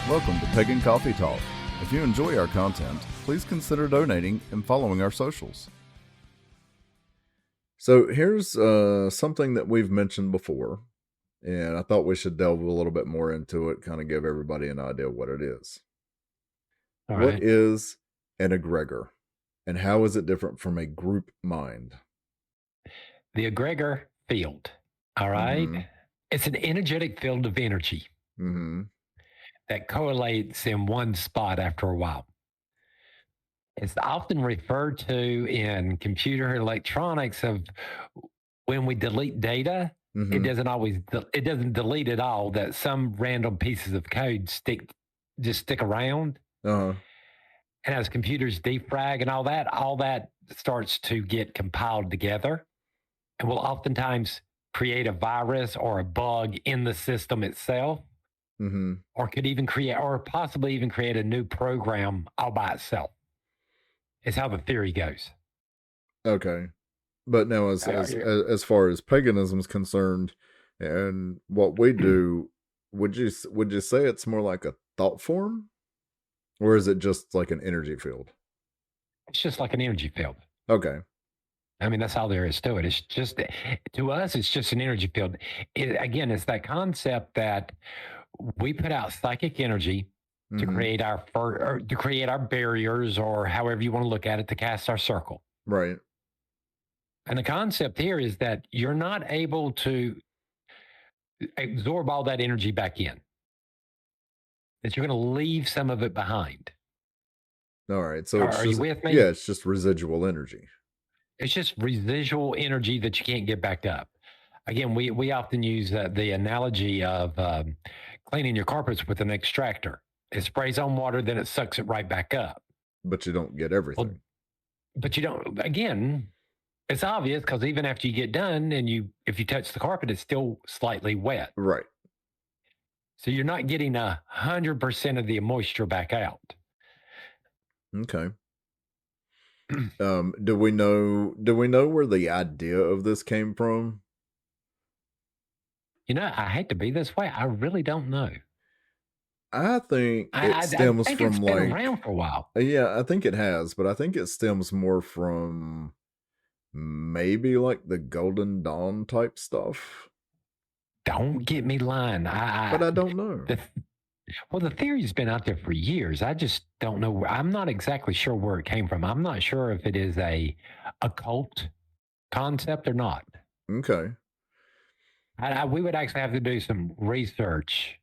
Welcome to Pagan Coffee Talk. If you enjoy our content, please consider donating and following our socials. So here's something that we've mentioned before, and I thought we should delve a little bit more into it, kind of give everybody an idea what it is. All What right. is an egregor, and how is it different from a group mind? The egregor field. All right. Mm-hmm. It's an energetic field of energy Mm-hmm. that correlates in one spot after a while. It's often referred to in computer electronics of when we delete data, Mm-hmm. it doesn't delete it all, that some random pieces of code stick around. Uh-huh. And as computers defrag and all that starts to get compiled together and will oftentimes create a virus or a bug in the system itself, Mm-hmm. or could even possibly even create a new program all by itself. Is how the theory goes. Okay. But now as far as paganism is concerned and what we do, would you say it's more like a thought form? Or is it just like an energy field? It's just like an energy field. Okay. I mean, that's all there is to it. It's just, to us, it's just an energy field. Again, it's that concept that we put out psychic energy to Mm-hmm. create our barriers, or however you want to look at it, to cast our circle. Right. And the concept here is that you're not able to absorb all that energy back in, that you're going to leave some of it behind. All right. So Are you with me? Yeah, it's just residual energy. It's just residual energy that you can't get back up. Again, we often use the analogy of cleaning your carpets with an extractor. It sprays on water, then it sucks it right back up. But you don't get everything. Well, but you don't, again, it's obvious because even after you get done and if you touch the carpet, it's still slightly wet. Right. So you're not getting 100% of the moisture back out. Okay. Do we know where the idea of this came from? I hate to be this way. I really don't know. I think it I stems think from it's been around for a while. Yeah, I think it has, but I think it stems more from maybe like the Golden Dawn type stuff. Don't get me lying. But I don't know. The theory's been out there for years. I just don't know. I'm not exactly sure where it came from. I'm not sure if it is a occult concept or not. Okay. We would actually have to do some research.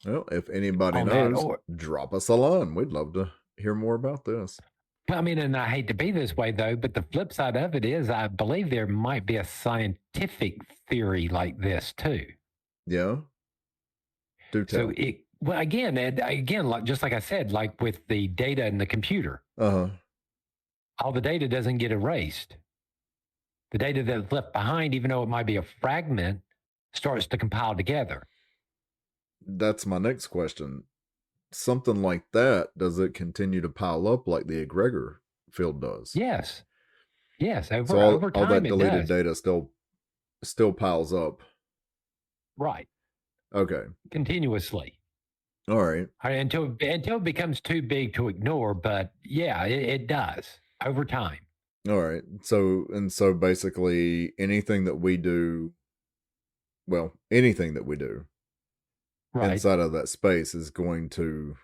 Well, if anybody on that, knows, drop us a line. We'd love to hear more about this. I mean, and I hate to be this way, though, but the flip side of it is I believe there might be a scientific theory like this, too. Yeah? Do tell. So again, like just like I said, like with the data in the computer, Uh-huh. all the data doesn't get erased. The data that's left behind, even though it might be a fragment, starts to compile together. That's my next question. Something like that, does it continue to pile up like the egregor field does? Yes. all Over time, that it deleted does. data still piles up. Right. Okay. Continuously. All right. Until it becomes too big to ignore. But yeah, it does over time. All right. So basically anything that we do right. inside of that space is going to,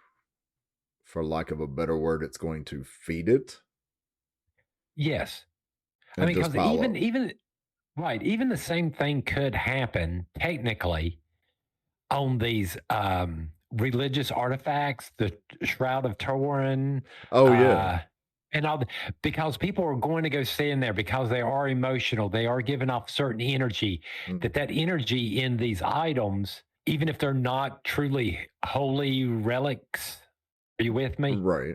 for lack of a better word, it's going to feed it. Yes. I mean, because even the same thing could happen technically on these religious artifacts, the Shroud of Turin. Oh yeah. And all because people are going to go see in there because they are emotional. They are giving off certain energy. That energy in these items, even if they're not truly holy relics, are you with me? Right.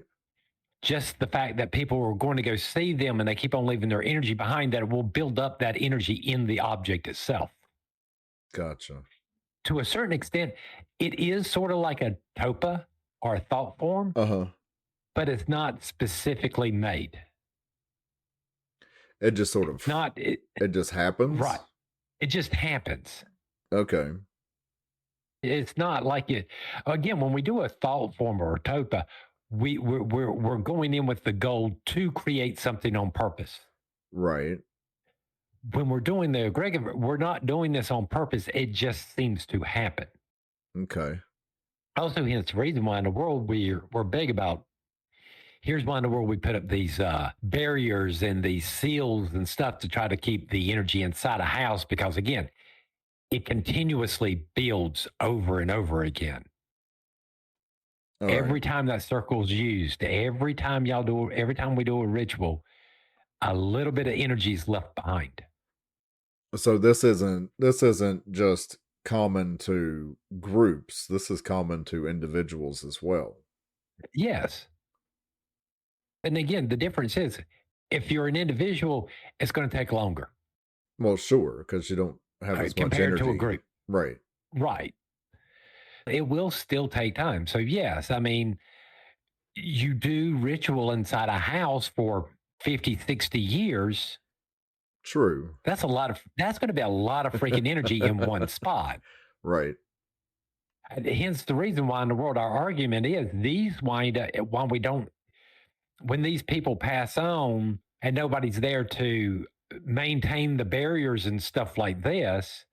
Just the fact that people are going to go see them and they keep on leaving their energy behind, that it will build up that energy in the object itself. Gotcha. To a certain extent, it is sort of like a topa or a thought form. Uh-huh. But it's not specifically made. It just sort of it just happens. Right. It just happens. Okay. It's not like it. Again, when we do a thought form or a topa, we're going in with the goal to create something on purpose. Right. When we're doing the egregore, we're not doing this on purpose. It just seems to happen. Okay. Also, hence the reason why in the world we're big about. Here's why in the world we put up these barriers and these seals and stuff to try to keep the energy inside a house, because again, it continuously builds over and over again. All Every right. time that circle is used, every time we do a ritual, a little bit of energy is left behind. So this isn't just common to groups. This is common to individuals as well. Yes. And again, the difference is if you're an individual, it's going to take longer. Well, sure, because you don't have as much Compared to a energy. group. Right. Right. It will still take time. So, yes, I mean, you do ritual inside a house for 50, 60 years. True. That's going to be a lot of freaking energy in one spot. Right. Hence the reason why in the world our argument is these wind up when we don't, when these people pass on and nobody's there to maintain the barriers and stuff like this,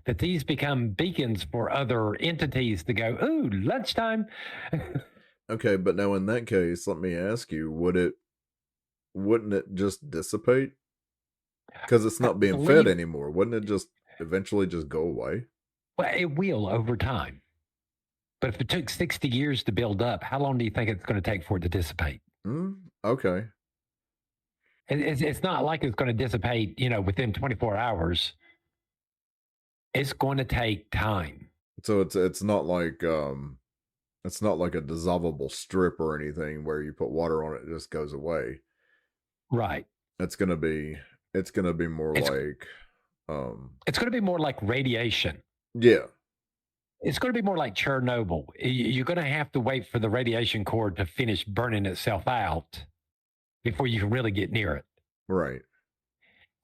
that these become beacons for other entities to go, ooh, lunchtime. Okay, but now in that case, let me ask you, wouldn't it just dissipate? Because it's I not being fed believe, anymore. Wouldn't it just eventually just go away? well, it will over time. But if it took 60 years to build up, how long do you think it's going to take for it to dissipate? Okay. It's not like it's going to dissipate, within 24 hours. It's going to take time. So it's not like a dissolvable strip or anything where you put water on it, it just goes away. Right. It's gonna be more It's like it's going to be more like radiation. yeah. It's going to be more like Chernobyl. You're going to have to wait for the radiation core to finish burning itself out before you can really get near it. Right.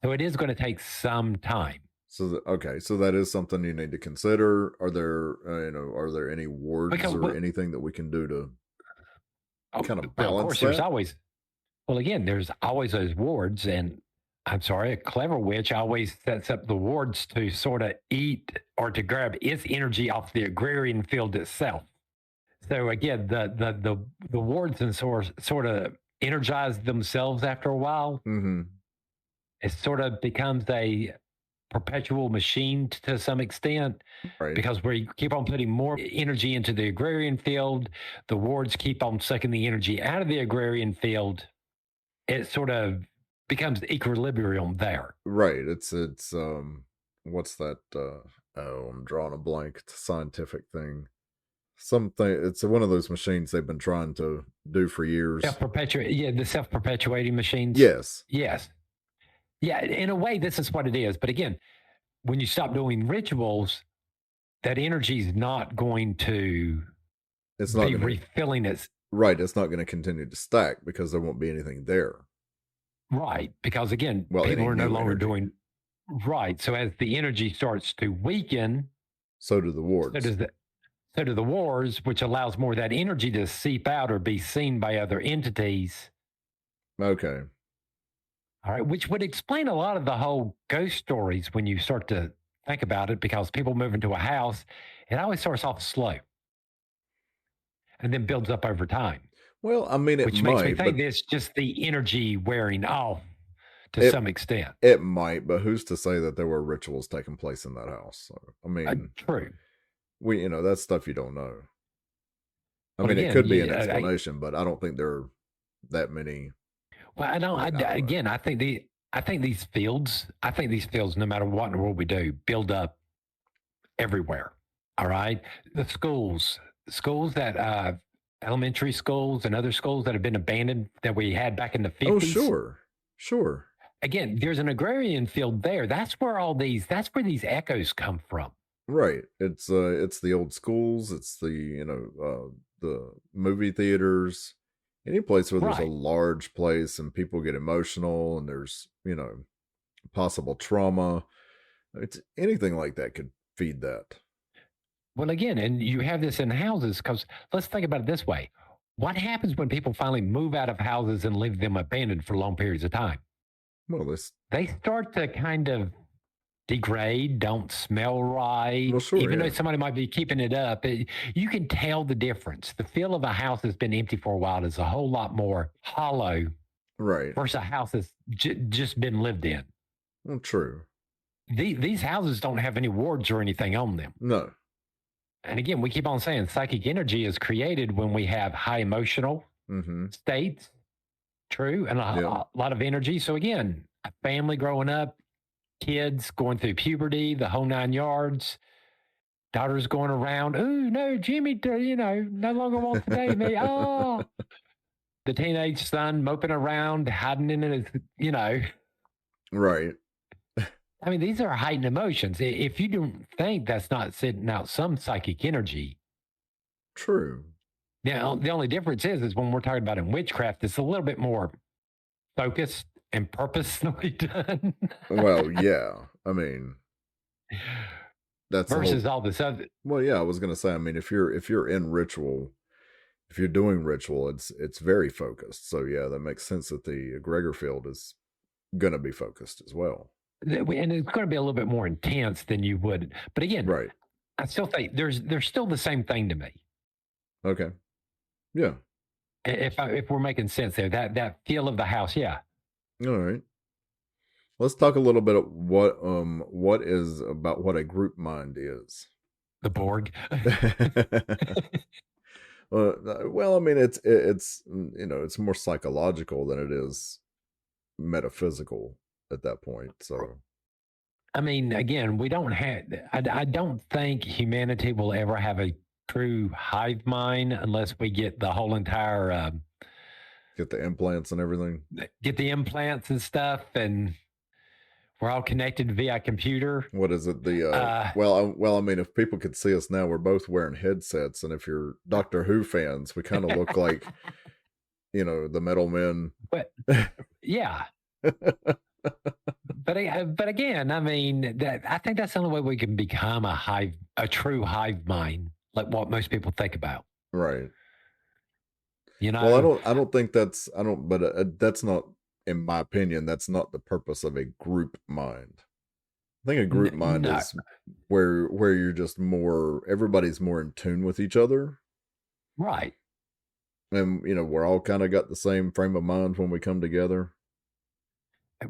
So it is going to take some time. So okay, so that is something you need to consider. Are there are there any wards Because, or anything that we can do to kind of well, of balance course, that? there's always those wards. And I'm sorry, a clever witch always sets up the wards to sort of eat or to grab its energy off the agrarian field itself. So again, the wards and sort of energize themselves after a while. Mm-hmm. It sort of becomes a perpetual machine to some extent, Right. because we keep on putting more energy into the agrarian field, the wards keep on sucking the energy out of the agrarian field. It sort of becomes equilibrium there. Right. It's what's that oh, I'm drawing a blank. It's a scientific thing. Something it's one of those machines they've been trying to do for years. The self-perpetuating machines. Yes. Yes. Yeah, in a way, this is what it is. But again, when you stop doing rituals, that energy is not going to It's not be gonna refilling its right, it's not gonna continue to stack because there won't be anything there. right. Because again, Well, people any are no new longer energy. doing right. So as the energy starts to weaken, So do the so wards. does the so do the wars, which allows more of that energy to seep out or be seen by other entities. Okay. All right, which would explain a lot of the whole ghost stories when you start to think about it, because people move into a house, it always starts off slow and then builds up over time, Well, I mean, it which makes me might, think but it's just the energy wearing off to it some extent. it might, but who's to say that there were rituals taking place in that house? So, I mean, True. that's stuff you don't know. I But mean, it again, could be an explanation, but I don't think there are that many. well, I don't. I mean, I don't know. Again, I think these fields. I think these fields, no matter what in the world we do, build up everywhere. All right, the schools that elementary schools and other schools that have been abandoned that we had back in the Oh, 50s. sure, sure. Again, there's an agrarian field there. That's where these echoes come from. Right. It's the old schools, it's the movie theaters, any place where there's a Right. large place and people get emotional and there's, possible trauma. It's anything like that could feed that. Well, again, and you have this in houses because let's think about it this way. What happens when people finally move out of houses and leave them abandoned for long periods of time? Well, this. They start to kind of degrade, don't smell right. Well, sure, Even though yeah, somebody might be keeping it up, you can tell the difference. The feel of a house that's been empty for a while is a whole lot more hollow right. versus a house that's just been lived in. Well, true. These houses don't have any wards or anything on them. No. And again, we keep on saying psychic energy is created when we have high emotional states, true, and a lot of energy. So again, a family growing up, kids going through puberty, the whole 9 yards, daughters going around, oh no, Jimmy, no longer wants to date me. Oh, the teenage son moping around, hiding in his. Right. I mean, these are heightened emotions. If you don't think that's not sitting out some psychic energy. True. Now, the only difference is when we're talking about in witchcraft, it's a little bit more focused and purposely done. Well, yeah. I mean, that's versus all this other. Well, yeah, I was gonna say. I mean, if you're in ritual, if you're doing ritual, it's very focused. So yeah, that makes sense that the egregor field is gonna be focused as well. And it's going to be a little bit more intense than you would. But again, right. I still think there's still the same thing to me. Okay. Yeah. If we're making sense there, that feel of the house, yeah. All right. Let's talk a little bit of what is about what a group mind is. The Borg. Well, I mean, it's it's more psychological than it is metaphysical at that point. So, I mean, again, we don't have. I don't think humanity will ever have a true hive mind unless we get the whole entire. Get the implants and everything. Get the implants and stuff, and we're all connected via computer. What is it? Well, I mean, if people could see us now, we're both wearing headsets, and if you're Doctor Who fans, we kind of look like, the metal men. But yeah. But again, I mean, I think that's the only way we can become a true hive mind, like what most people think about. Right. Well, I don't think but that's not, in my opinion, that's not the purpose of a group mind. I think a group mind is where you're just everybody's more in tune with each other. Right. And, we're all kind of got the same frame of mind when we come together.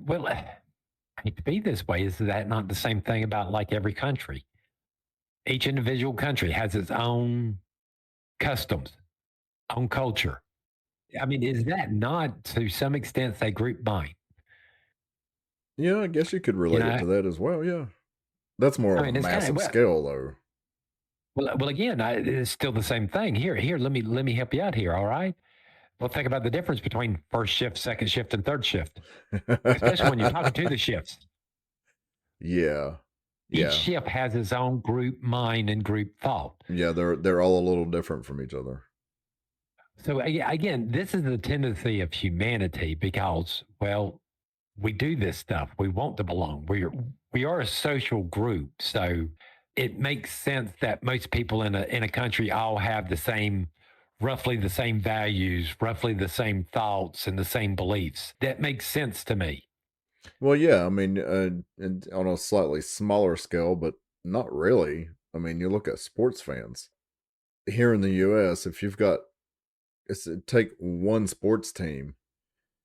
Well, I hate to be this way. Is that not the same thing about like every country? Each individual country has its own customs, own culture. I mean, is that not to some extent a group mind? Yeah, I guess you could relate it to that as well. Yeah, that's more on a massive scale, though. Well, again, it's still the same thing. Here, let me help you out here. All right. Well, think about the difference between first shift, second shift, and third shift, especially when you're talking to the shifts. Yeah. Each shift has its own group mind and group thought. Yeah, they're all a little different from each other. So again, this is the tendency of humanity because, well, we do this stuff. We want to belong. We are a social group, so it makes sense that most people in a country all have roughly the same values, roughly the same thoughts, and the same beliefs. That makes sense to me. Well, yeah, I mean, and on a slightly smaller scale, but not really. I mean, you look at sports fans here in the U.S. If you've got, take one sports team,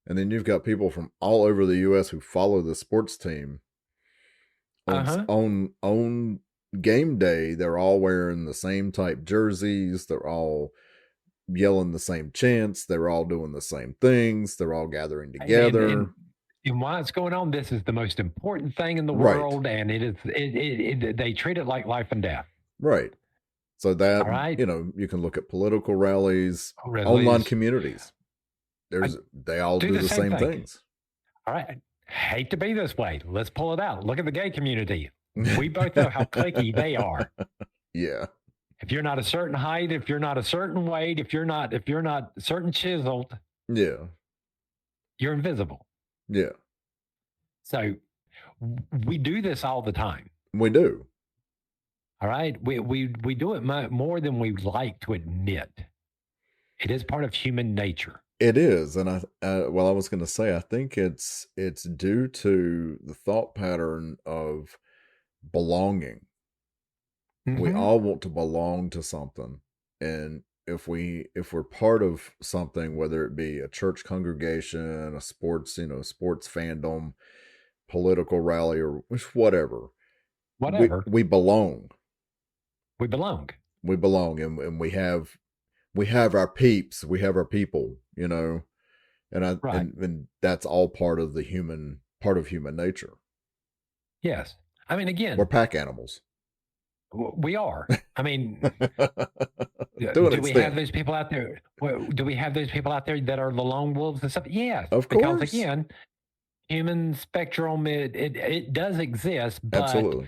and then you've got people from all over the U.S. who follow the sports team. On game day, they're all wearing the same type jerseys. They're all yelling the same chants. They're all doing the same things. They're all gathering together. And while it's going on, this is the most important thing in the world, and they treat it like life and death. Right. So that, you can look at political rallies, online communities. They all do the same things. All right. Hate to be this way. Let's pull it out. Look at the gay community. We both know how cliquey they are. Yeah. If you're not a certain height, if you're not a certain weight, if you're not certain chiseled, yeah, you're invisible. Yeah. So we do this all the time. We do. All right. We do it more than we like to admit. It is part of human nature. It is, and well, I was going to say, I think it's due to the thought pattern of belonging. We Hmm. all want to belong to something, and if we're part of something, whether it be a church congregation, a sports, sports fandom, political rally, or whatever, we Whatever. we belong. We belong. We belong, and we have our peeps, we have our people, Right. and that's all part of human nature. Yes. I mean, We're again, pack animals. we are. I mean, To an do we have extent. those people out there? Do we have those people out there that are the lone wolves and stuff? Yes, Of because course. again, human spectrum, it does exist, but Absolutely.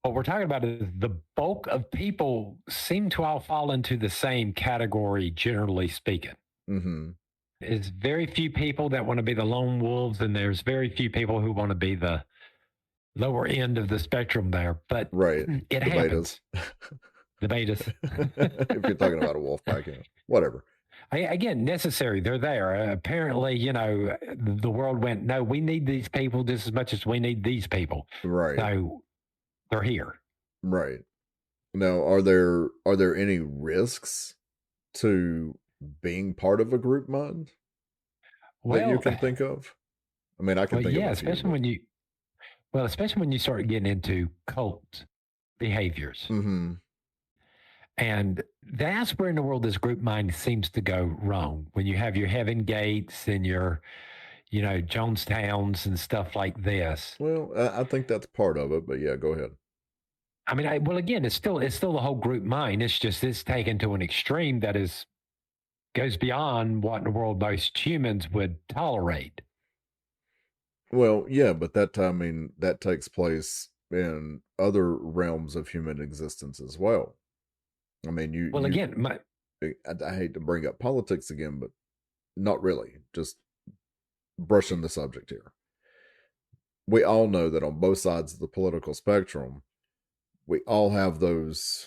what we're talking about is the bulk of people seem to all fall into the same category, generally speaking. Mhm. It's very few people that want to be the lone wolves, and there's very few people who want to be the lower end of the spectrum there, but Right. it The betas. happens. The betas. If you're talking about a wolf pack, whatever. Again, necessary. They're there. Apparently, the world went, no, we need these people just as much as we need these people. Right. So they're here. Right. Now, are there any risks to being part of a group mind that you Well, can think of? I mean, I can well, think of yeah, a few, but especially when you start getting into cult behaviors. mhm. And that's where in the world this group mind seems to go wrong. When you have your Heaven Gates and your, Jonestowns and stuff like this. Well, I think that's part of it, but yeah, go ahead. I mean, well, again, it's still the whole group mind. It's just it's taken to an extreme that is goes beyond what in the world most humans would tolerate. Well, yeah, but I mean, that takes place in other realms of human existence as well. I mean, Well, again, I hate to bring up politics again, but not really. Just brushing the subject here. We all know that on both sides of the political spectrum, we all have those,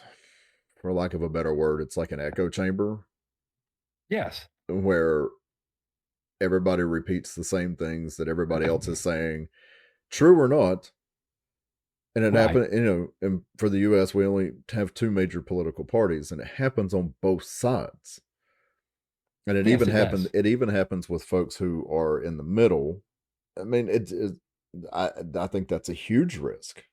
for lack of a better word, it's like an echo chamber yes, where everybody repeats the same things that everybody else is saying, true or not. And it right, happened, and for the US, we only have two major political parties, and it happens on both sides. And yes, it does. it even happens with folks who are in the middle. I mean, I think that's a huge risk.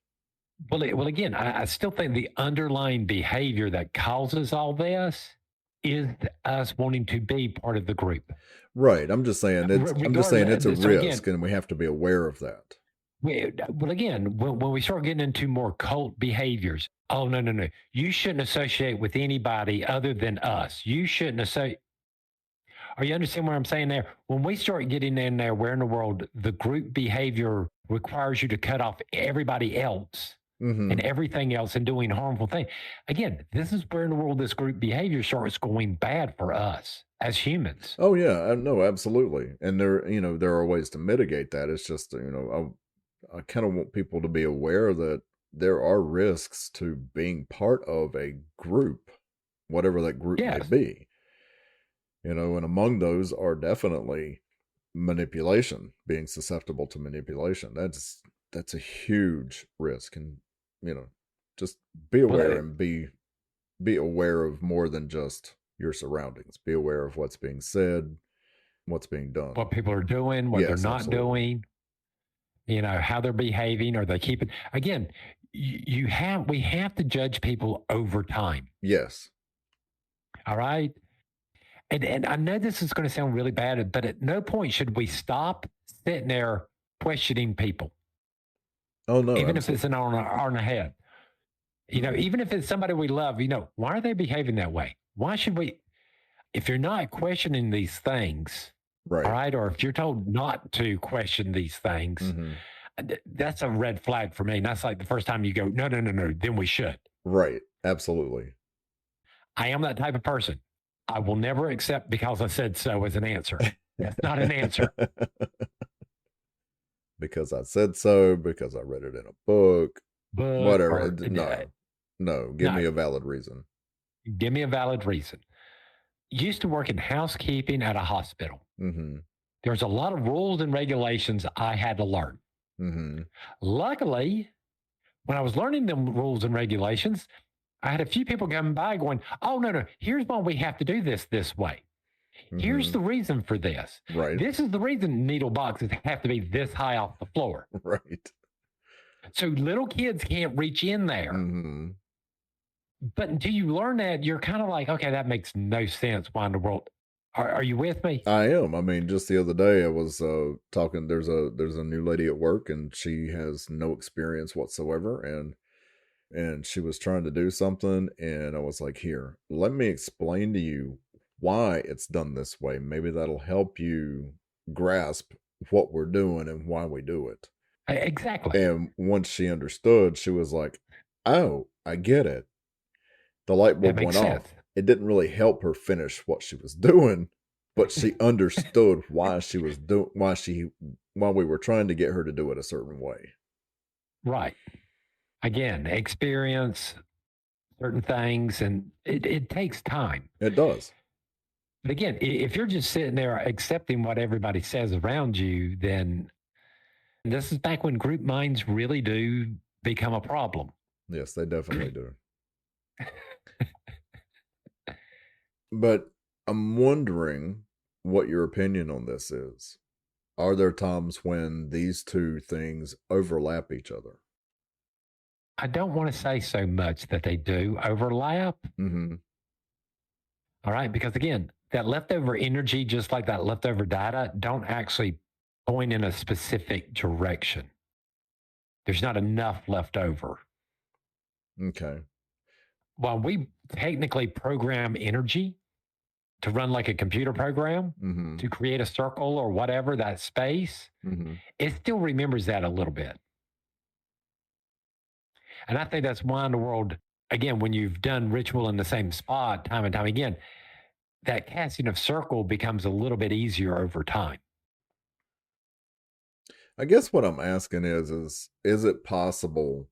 Well, again, I still think the underlying behavior that causes all this is us wanting to be part of the group. Right. I'm just saying it's a Regardless, so again, risk, and we have to be aware of that. well, again, when we start getting into more cult behaviors, oh no, no, no, you shouldn't associate with anybody other than us. You shouldn't associate. Are you understand what I'm saying there? When we start getting in there, where in the world the group behavior requires you to cut off everybody else and Mhm. everything else and doing harmful things. Again, this is where in the world this group behavior starts going bad for us as humans. Oh yeah, no, absolutely. And there are ways to mitigate that. It's just, I kind of want people to be aware that there are risks to being part of a group, whatever that group may Yes, be. And among those are definitely manipulation, being susceptible to manipulation. That's a huge risk, and you know, just be well, aware and be aware of more than just your surroundings. Be aware of what's being said, what's being done. what people are doing, what they're Yes, not absolutely. doing, how they're behaving, or they keep it. Again, we have to judge people over time. Yes. All right. And I know this is going to sound really bad, but at no point should we stop sitting there questioning people, Oh no, even if absolutely. it's in our head. Even if it's somebody we love, why are they behaving that way? Why should we? If you're not questioning these things, all Right. right, or if you're told not to question these things, Hmm. that's a red flag for me. And that's like the first time you go, no, no, no, no, then we should. Right. Absolutely. I am that type of person. I will never accept because I said so as an answer. That's not an answer. Because I said so, because I read it in a book, Book whatever. or No. No, give me No. a valid reason. Give me a valid reason. Used to work in housekeeping at a hospital. Mm-hmm. There's a lot of rules and regulations I had to learn. Mm-hmm. Luckily, when I was learning them rules and regulations, I had a few people coming by going, oh, no, here's why we have to do this way. Here's Mm-hmm. the reason for this. Right. This is the reason needle boxes have to be this high off the floor. Right. So little kids can't reach in there. Mm-hmm. But until you learn that, you're kind of like, okay, that makes no sense. Why in the world? Are you with me? I am. I mean, just the other day I was talking, there's a new lady at work and she has no experience whatsoever, and she was trying to do something, and I was like, "Here, let me explain to you why it's done this way. Maybe that'll help you grasp what we're doing and why we do it." Exactly. And once she understood, she was like, "Oh, I get it." The light That bulb makes went sense. off. It didn't really help her finish what she was doing, but she understood why she was doing why we were trying to get her to do it a certain way. Right. Again, experience certain things, and it takes time. It does. But again, if you're just sitting there accepting what everybody says around you, then this is back when group minds really do become a problem. Yes, they definitely do. But I'm wondering what your opinion on this is. Are there times when these two things overlap each other? I don't want to say so much that they do overlap. Mm-hmm. All right. Because again, that leftover energy, just like that leftover data, don't actually point in a specific direction. There's not enough left over. Okay. While we technically program energy to run like a computer program Mm-hmm. to create a circle or whatever, that space, Mm-hmm. it still remembers that a little bit. And I think that's why in the world, again, when you've done ritual in the same spot time and time again, that casting of circle becomes a little bit easier over time. I guess what I'm asking is it possible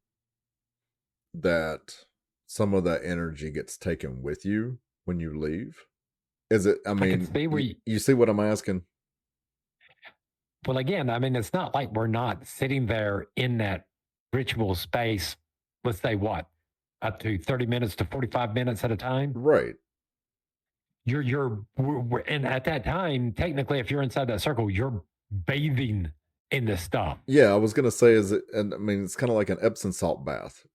that some of that energy gets taken with you when you leave? Is it, I I can mean, see where you see what I'm asking? well, again, I mean, it's not like we're not sitting there in that ritual space, let's say what, up to 30 minutes to 45 minutes at a time. Right. And at that time, technically, if you're inside that circle, you're bathing in this stuff. Yeah, I was gonna say, is it, and I mean, it's kind of like an Epsom salt bath.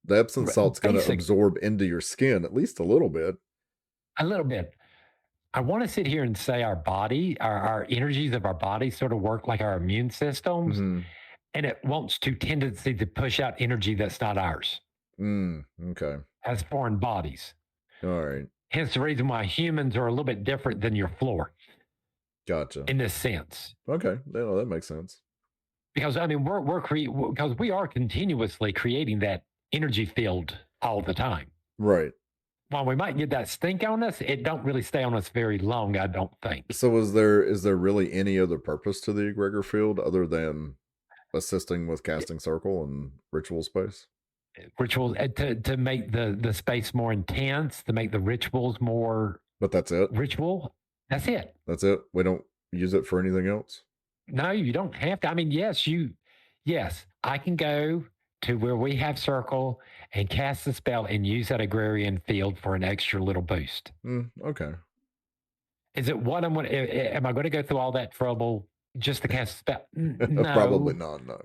The Epsom salt's gonna Basic, absorb into your skin at least a little bit. a little bit. I want to sit here and say our body, our energies of our body sort of work like our immune systems, Mm-hmm. and it wants to tendency to push out energy that's not ours Okay. as foreign bodies. All right. Hence the reason why humans are a little bit different than your floor Gotcha. in this sense. Okay. Yeah, that makes sense. Because I mean, because we are continuously creating that energy field all the time. Right. While we might get that stink on us, it don't really stay on us very long, I don't think. So is there really any other purpose to the egregor field other than assisting with casting circle and ritual space? Rituals to make the space more intense, to make the rituals more But that's it? ritual. That's it. That's it? We don't use it for anything else? No, you don't have to. I mean, yes, I can go to where we have circle and cast the spell and use that agrarian field for an extra little boost. Okay. Is it what I'm going to, am I going to go through all that trouble just to cast a spell? Probably No. not, no.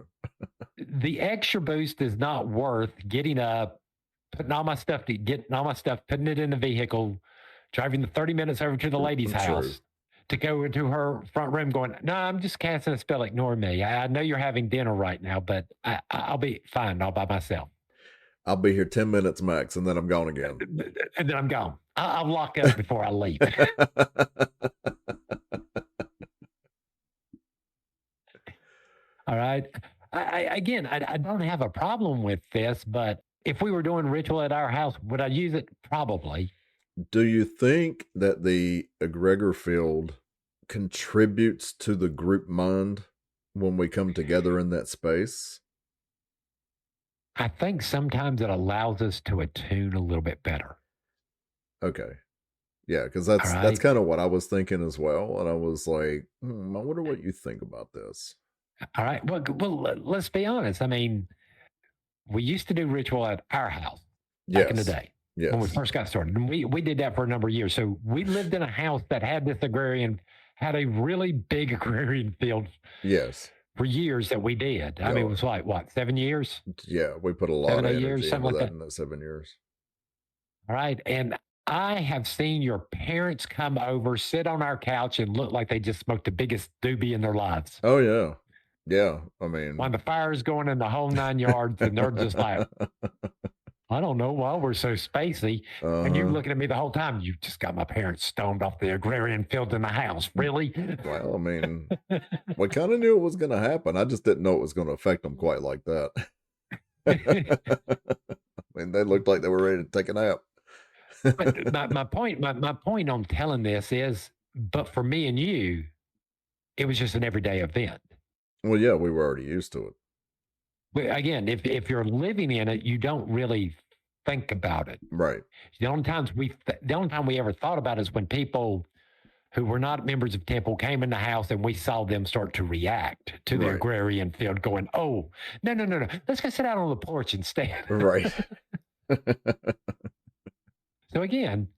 The extra boost is not worth getting up, getting all my stuff, putting it in the vehicle, driving the 30 minutes over to the lady's True. house to go into her front room going, no, I'm just casting a spell. Ignore me. I know you're having dinner right now, but I'll be fine all by myself. I'll be here 10 minutes max, and then I'm gone again. And then I'm gone. I'll lock up before I leave. All right. I don't have a problem with this, but if we were doing ritual at our house, would I use it? Probably. Do you think that the egregor field contributes to the group mind when we come together in that space? I think sometimes it allows us to attune a little bit better. Okay. Yeah, because All that's right. kind of what I was thinking as well, and I was like, I wonder what you think about this. All right. Let's be honest. I mean, we used to do ritual at our house back in the Yes, day when we yes, first got started. And we did that for a number of years. So we lived in a house that had a really big agrarian field yes. for years that we did. I mean, it Yeah, was like, what, 7 years, yeah. We put a lot seven, of 8 years, energy something into like that that. in that 7 years. All right. And I have seen your parents come over, sit on our couch, and look like they just smoked the biggest doobie in their lives. Oh yeah, yeah. I When mean, the fire's going in the whole 9 yards, and they're just like, I don't know why we're so spacey. And you uh-huh. looking at me the whole time, you just got my parents stoned off the agrarian field in the house. Really? Well, I mean, we kind of knew it was going to happen. I just didn't know it was going to affect them quite like that. I mean, they looked like they were ready to take a nap. But my point on telling this is, but for me and you, it was just an everyday event. Well, yeah, we were already used to it. But again, if you're living in it, you don't really think about it. Right. The only time we ever thought about it is when people who were not members of temple came in the house and we saw them start to react to the Right. agrarian field, going, "Oh, no, let's go sit out on the porch instead." Right. So again,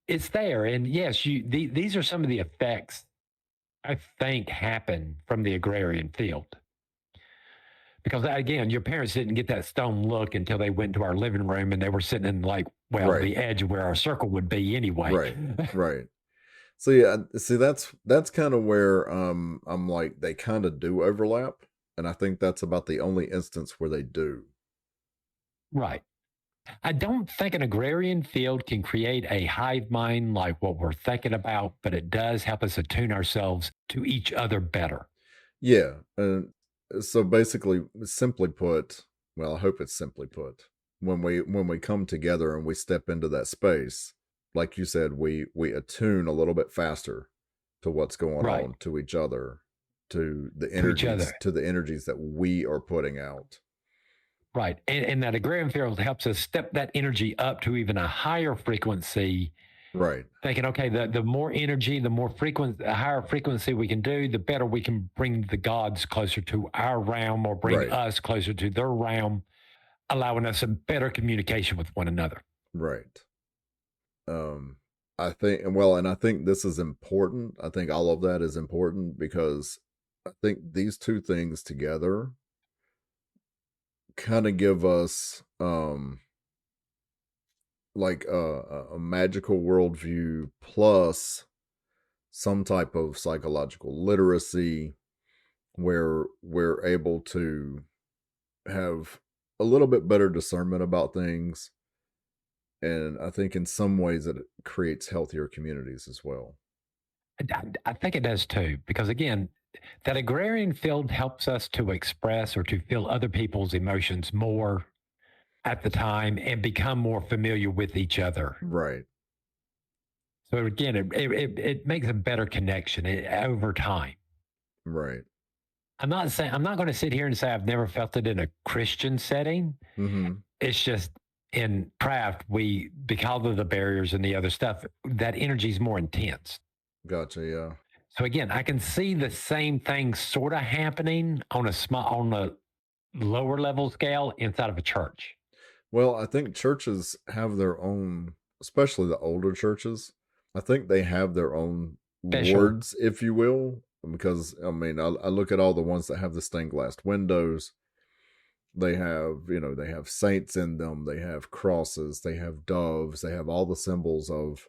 it's there, and yes, these are some of the effects I think happen from the agrarian field. Because again, your parents didn't get that stone look until they went to our living room and they were sitting in like, well, Right. the edge of where our circle would be anyway. Right. Right. So yeah, see that's kind of where I'm like they kind of do overlap, and I think that's about the only instance where they do. Right. I don't think an agrarian field can create a hive mind like what we're thinking about, but it does help us attune ourselves to each other better. Yeah. So basically, simply put, well, I hope it's simply put, when we come together and we step into that space, like you said, we attune a little bit faster to what's going Right. on, to each other, To each other. to the energies that we are putting out. Right. And that agrarian field helps us step that energy up to even a higher frequency, Right. thinking, okay, the more energy, the higher frequency we can do, the better we can bring the gods closer to our realm or bring Right. us closer to their realm, allowing us a better communication with one another. Right. Um, I think, and I think this is important. I think all of that is important because I think these two things together kind of give us like a magical worldview plus some type of psychological literacy where we're able to have a little bit better discernment about things. And I think in some ways it creates healthier communities as well. I think it does too, because again, that agrarian field helps us to express or to feel other people's emotions more at the time and become more familiar with each other. Right. So again, it makes a better connection over time. Right. I'm not going to sit here and say I've never felt it in a Christian setting. Mm-hmm. It's just in craft, because of the barriers and the other stuff, that energy is more intense. Gotcha. Yeah. So again, I can see the same thing sort of happening on a lower level scale inside of a church. Well, I think churches have their own, especially the older churches. I think they have their own Special, wards, if you will, because I mean, I look at all the ones that have the stained glass windows. They have, they have saints in them. They have crosses. They have doves. They have all the symbols of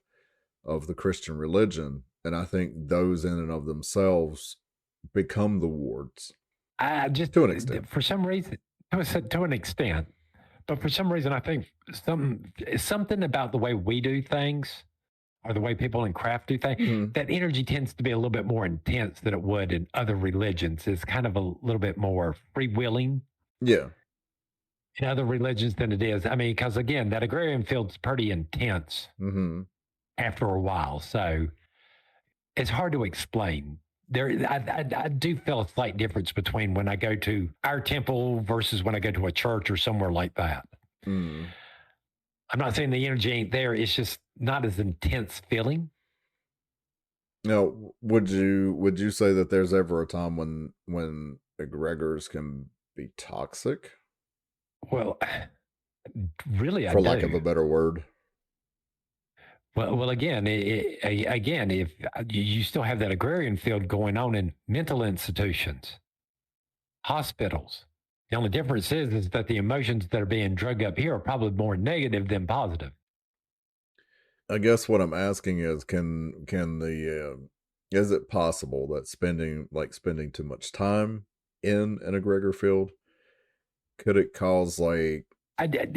the Christian religion, and I think those in and of themselves become the wards I just to an extent. for some reason to an extent, but for some reason I think something about the way we do things or the way people in craft do things, Mhm. that energy tends to be a little bit more intense than it would in other religions. It's kind of a little bit more freewheeling Yeah. in other religions than it is. I mean, because again, that agrarian field's pretty intense Hmm. after a while. So it's hard to explain. I do feel a slight difference between when I go to our temple versus when I go to a church or somewhere like that. Mm. I'm not saying the energy ain't there. It's just not as intense feeling. Now, would you say that there's ever a time when egregores can be toxic, Well, really, I for lack of do. a better word? Well, again, again, if you still have that agrarian field going on in mental institutions, hospitals, the only difference is that the emotions that are being drugged up here are probably more negative than positive. I guess what I'm asking is, can the is it possible that spending too much time in an egregor field, could it cause like I did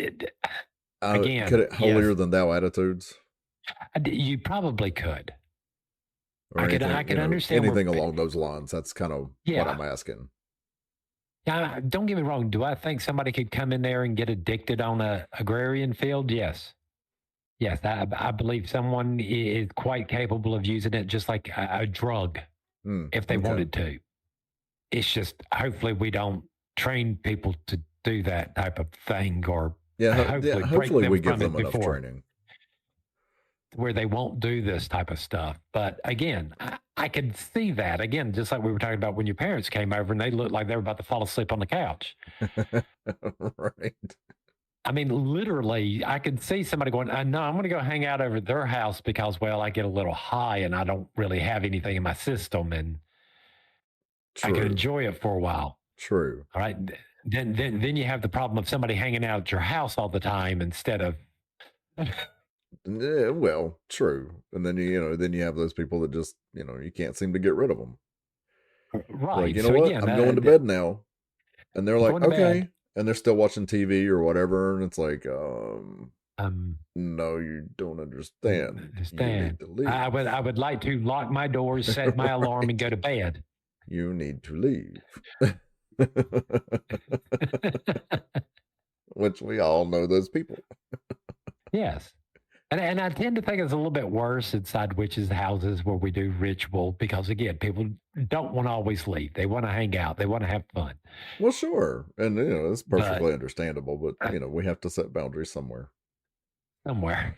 could again, it yes, holier than thou attitudes you probably could. or I anything, could understand where, anything along those lines? That's kind of what yeah. I'm asking. Now, don't get me wrong. Do I think somebody could come in there and get addicted on a agrarian field? Yes. Yes, I believe someone is quite capable of using it just like a drug if they Okay. wanted to. It's just hopefully we don't train people to do that type of thing or Yeah. hopefully break Hopefully, them we give from it them enough before training. where they won't do this type of stuff. But again, I could see that again, just like we were talking about when your parents came over and they looked like they were about to fall asleep on the couch. Right. I mean, literally, I could see somebody going, no, I'm going to go hang out over at their house because, well, I get a little high and I don't really have anything in my system and I can True. enjoy it for a while. True. All right. Then you have the problem of somebody hanging out at your house all the time instead of Yeah, well, true. And then then you have those people that just you can't seem to get rid of them. Like, right. you know So what? again, I'm going to bed now, and they're like, going to bed. okay, and they're still watching TV or whatever, and it's like, Um, no, you don't understand. You understand. need to leave. I would like to lock my doors, set my alarm, and Right. go to bed. You need to leave. Which we all know those people. Yes. And I tend to think it's a little bit worse inside witches' houses where we do ritual because, again, people don't want to always leave. They want to hang out, they want to have fun. Well, sure. And it's But perfectly understandable, but we have to set boundaries somewhere. somewhere,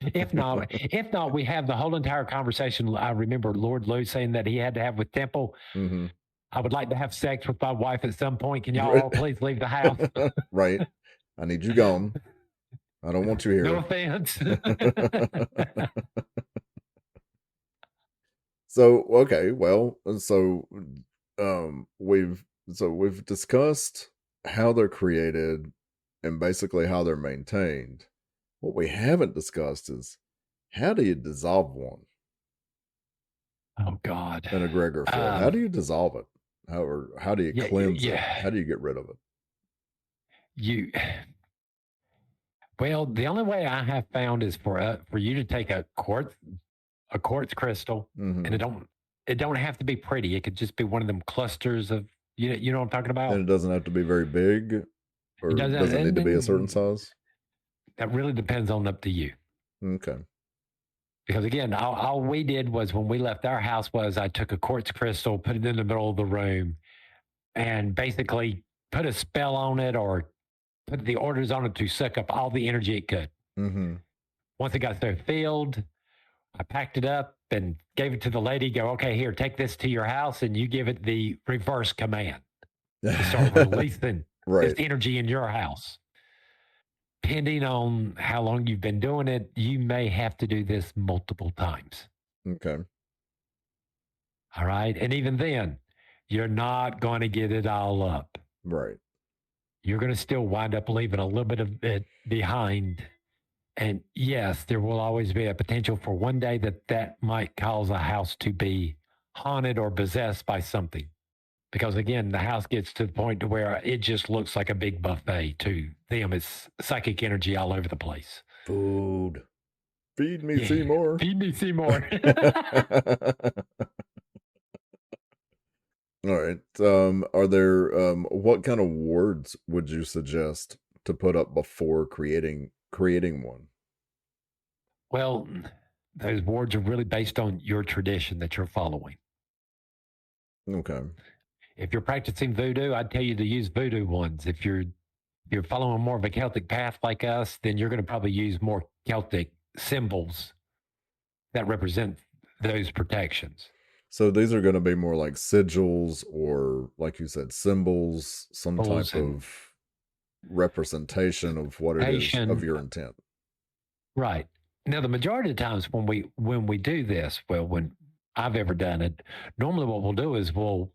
if not, we have the whole entire conversation. I remember Lord Lou saying that he had to have with Temple. Mm-hmm. I would like to have sex with my wife at some point. Can y'all all please leave the house? Right. I need you gone. I don't want you No here. offense. So, okay, well, we've discussed how they're created and basically how they're maintained. What we haven't discussed is, how do you dissolve one Oh God. in a Gregor field? How do you dissolve it? How do you Yeah, cleanse it? yeah. How do you get rid of it? You well, the only way I have found is for you to take a quartz crystal, and Mm-hmm. it don't have to be pretty. It could just be one of them clusters of you know what I'm talking And about. it doesn't have to be very big, It or doesn't, does it need and to be a certain then size? that really depends on up to you. Okay. Because again, all we did was when we left our house was I took a quartz crystal, put it in the middle of the room, and basically put a spell on it or put the orders on it to suck up all the energy it could. Mm-hmm. Once it got so filled, I packed it up and gave it to the lady. Go, okay, here, take this to your house, and you give it the reverse command to start releasing this Right. energy in your house. Depending on how long you've been doing it, you may have to do this multiple times. Okay. All right. And even then, you're not going to get it all up. Right. You're going to still wind up leaving a little bit of it behind. And yes, there will always be a potential for one day that might cause a house to be haunted or possessed by something. Because again, the house gets to the point to where it just looks like a big buffet to them. It's psychic energy all over the place. Food. Feed me, Yeah. Seymour. Feed me, Seymour. All right. Are there what kind of words would you suggest to put up before creating one? Well, those words are really based on your tradition that you're following. Okay. If you're practicing voodoo, I'd tell you to use voodoo ones. If you're following more of a Celtic path like us, then you're going to probably use more Celtic symbols that represent those protections. So these are going to be more like sigils or, like you said, symbols, some type of representation of what it is, of your intent. Right. Now, the majority of the times when we do this, well, when I've ever done it, normally what we'll do is we'll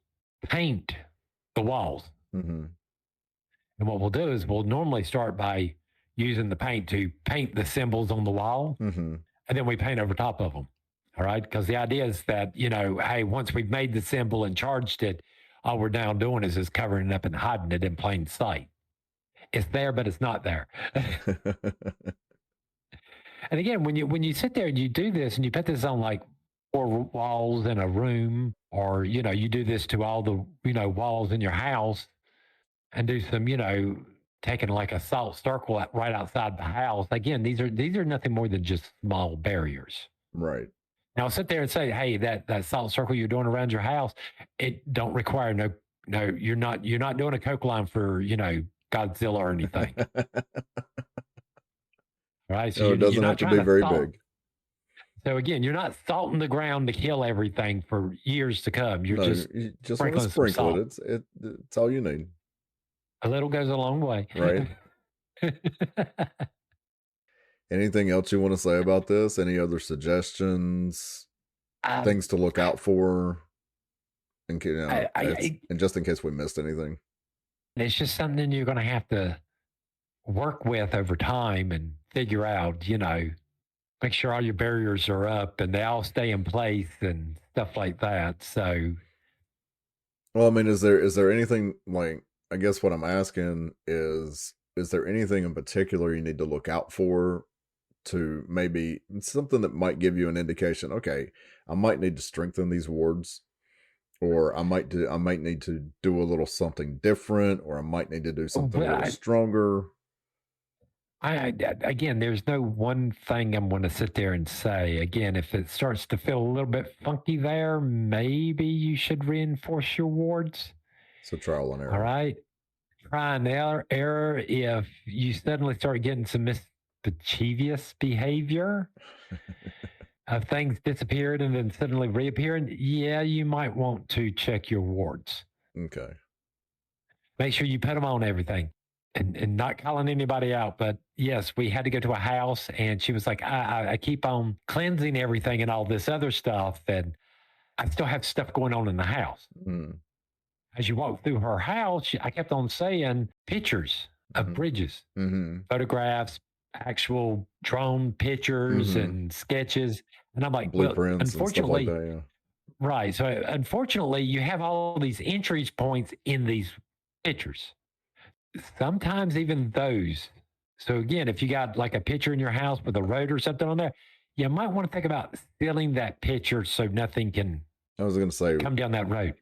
paint the walls. Mm-hmm. And what we'll do is we'll normally start by using the paint to paint the symbols on the wall, mm-hmm. and then we paint over top of them. All right. Because the idea is that, hey, once we've made the symbol and charged it, all we're now doing is just covering it up and hiding it in plain sight. It's there, but it's not there. And again, when you sit there and you do this and you put this on like 4 walls in a room, or you do this to all the walls in your house, and do some taking like a salt circle right outside the house. Again, these are nothing more than just small barriers. Right. Now sit there and say, hey, that salt circle you're doing around your house, it don't require no. You're not doing a coke line for Godzilla or anything. Right. So it doesn't have to be very big. So again, you're not salting the ground to kill everything for years to come. You're you just want to sprinkle it. It's all you need. A little goes a long way. Right. Anything else you want to say about this? Any other suggestions? Things to look out for? And just in case we missed anything. It's just something you're going to have to work with over time and figure out, make sure all your barriers are up and they all stay in place and stuff like that. So, well, I mean, is there anything, like, I guess what I'm asking is there anything in particular you need to look out for, to maybe something that might give you an indication, okay, I might need to strengthen these wards, or I might need to do a little something different, or I might need to do something a little stronger? Again, there's no one thing I'm going to sit there and say. Again, if it starts to feel a little bit funky there, maybe you should reinforce your wards. So trial and error. All right. Try and error. If you suddenly start getting some mischievous behavior of things disappeared and then suddenly reappearing, yeah, you might want to check your wards. Okay. Make sure you put them on everything. And not calling anybody out, but yes, we had to go to a house, and she was like, I keep on cleansing everything and all this other stuff, and I still have stuff going on in the house. Mm. As you walk through her house, I kept on saying pictures of bridges, photographs, actual drone pictures and sketches. And I'm like, blueprints, unfortunately, and stuff like that, yeah. Right. So unfortunately, you have all these entry points in these pictures. Sometimes even those. So again, if you got like a picture in your house with a road or something on there, you might want to think about sealing that picture so nothing can, I was going to say, come down that road.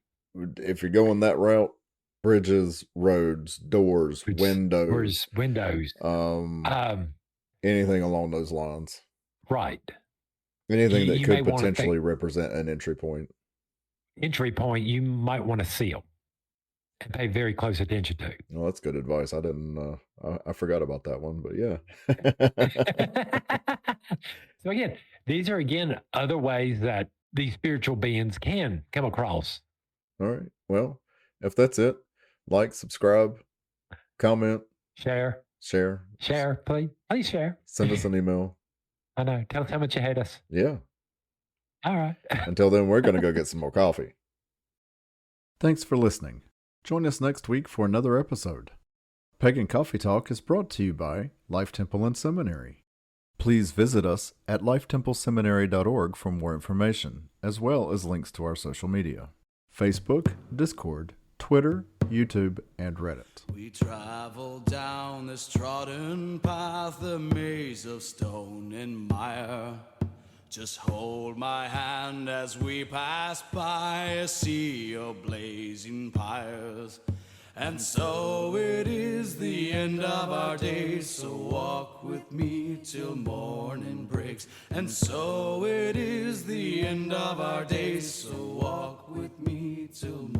If you're going that route, bridges, roads, doors, windows, anything along those lines. Right. Anything that could potentially represent an entry point. Entry point, you might want to seal and pay very close attention to. Well, that's good advice. I didn't, I forgot about that one, but yeah. So again, these are other ways that these spiritual beings can come across. All right. Well, if that's it, like, subscribe, comment, share, please share. Send us an email. I know. Tell us how much you hate us. Yeah. All right. Until then, we're going to go get some more coffee. Thanks for listening. Join us next week for another episode. Pagan Coffee Talk is brought to you by Life Temple and Seminary. Please visit us at lifetempleseminary.org for more information, as well as links to our social media: Facebook, Discord, Twitter, YouTube, and Reddit. We travel down this trodden path, a maze of stone and mire. Just hold my hand as we pass by a sea of blazing pyres. And so it is the end of our days, so walk with me till morning breaks. And so it is the end of our days, so walk with me till